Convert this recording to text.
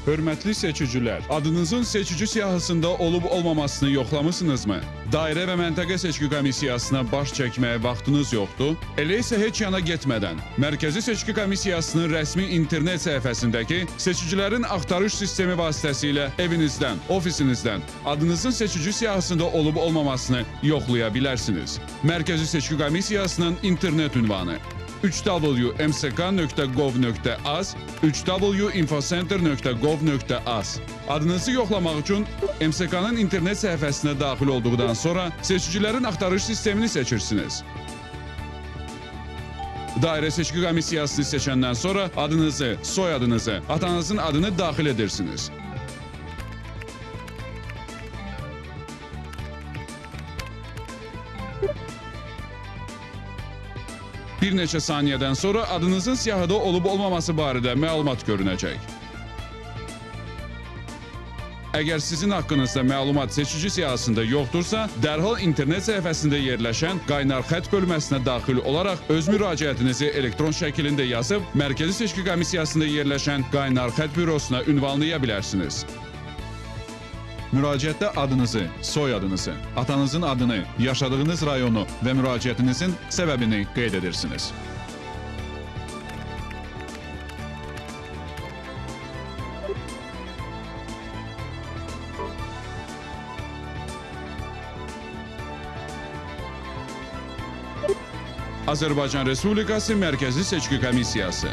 Hörmətli seçicilər, adınızın seçici siyahısında olub-olmamasını yoxlamısınızmı? Dairə və məntəqə seçki komissiyasına baş çəkməyə vaxtınız yoxdur? Elə isə heç yana getmədən, Mərkəzi Seçki Komissiyasının rəsmi internet səhifəsindəki seçicilərin axtarış sistemi vasitəsilə evinizdən, ofisinizdən adınızın seçici siyahısında olub-olmamasını yoxlaya bilərsiniz. Mərkəzi Seçki Komissiyasının internet ünvanı: www.msk.gov.az, www.infocenter.gov.az. Adınızı yoxlamaq üçün MSK-nın internet səhifəsinə daxil olduqdan sonra seçicilərin axtarış sistemini seçirsiniz. Dairə seçki komissiyasını seçəndən sonra adınızı, soyadınızı, atanızın adını daxil edirsiniz. Bir neçə saniyədən sonra adınızın siyahıda olub-olmaması barədə məlumat görünəcək. Əgər sizin haqqınızda məlumat seçici siyahısında yoxdursa, dərhal internet səhifəsində yerləşən qaynar xətt bölməsinə daxil olaraq öz müraciətinizi elektron şəkilində yazıb, Mərkəzi Seçki Komissiyasında yerləşən qaynar xətt bürosuna ünvanlaya bilərsiniz. Müraciətdə adınızı, soyadınızı, atanızın adını, yaşadığınız rayonu və müraciətinizin səbəbini qeyd edirsiniz. Azərbaycan Respublikası Mərkəzi Seçki Komissiyası.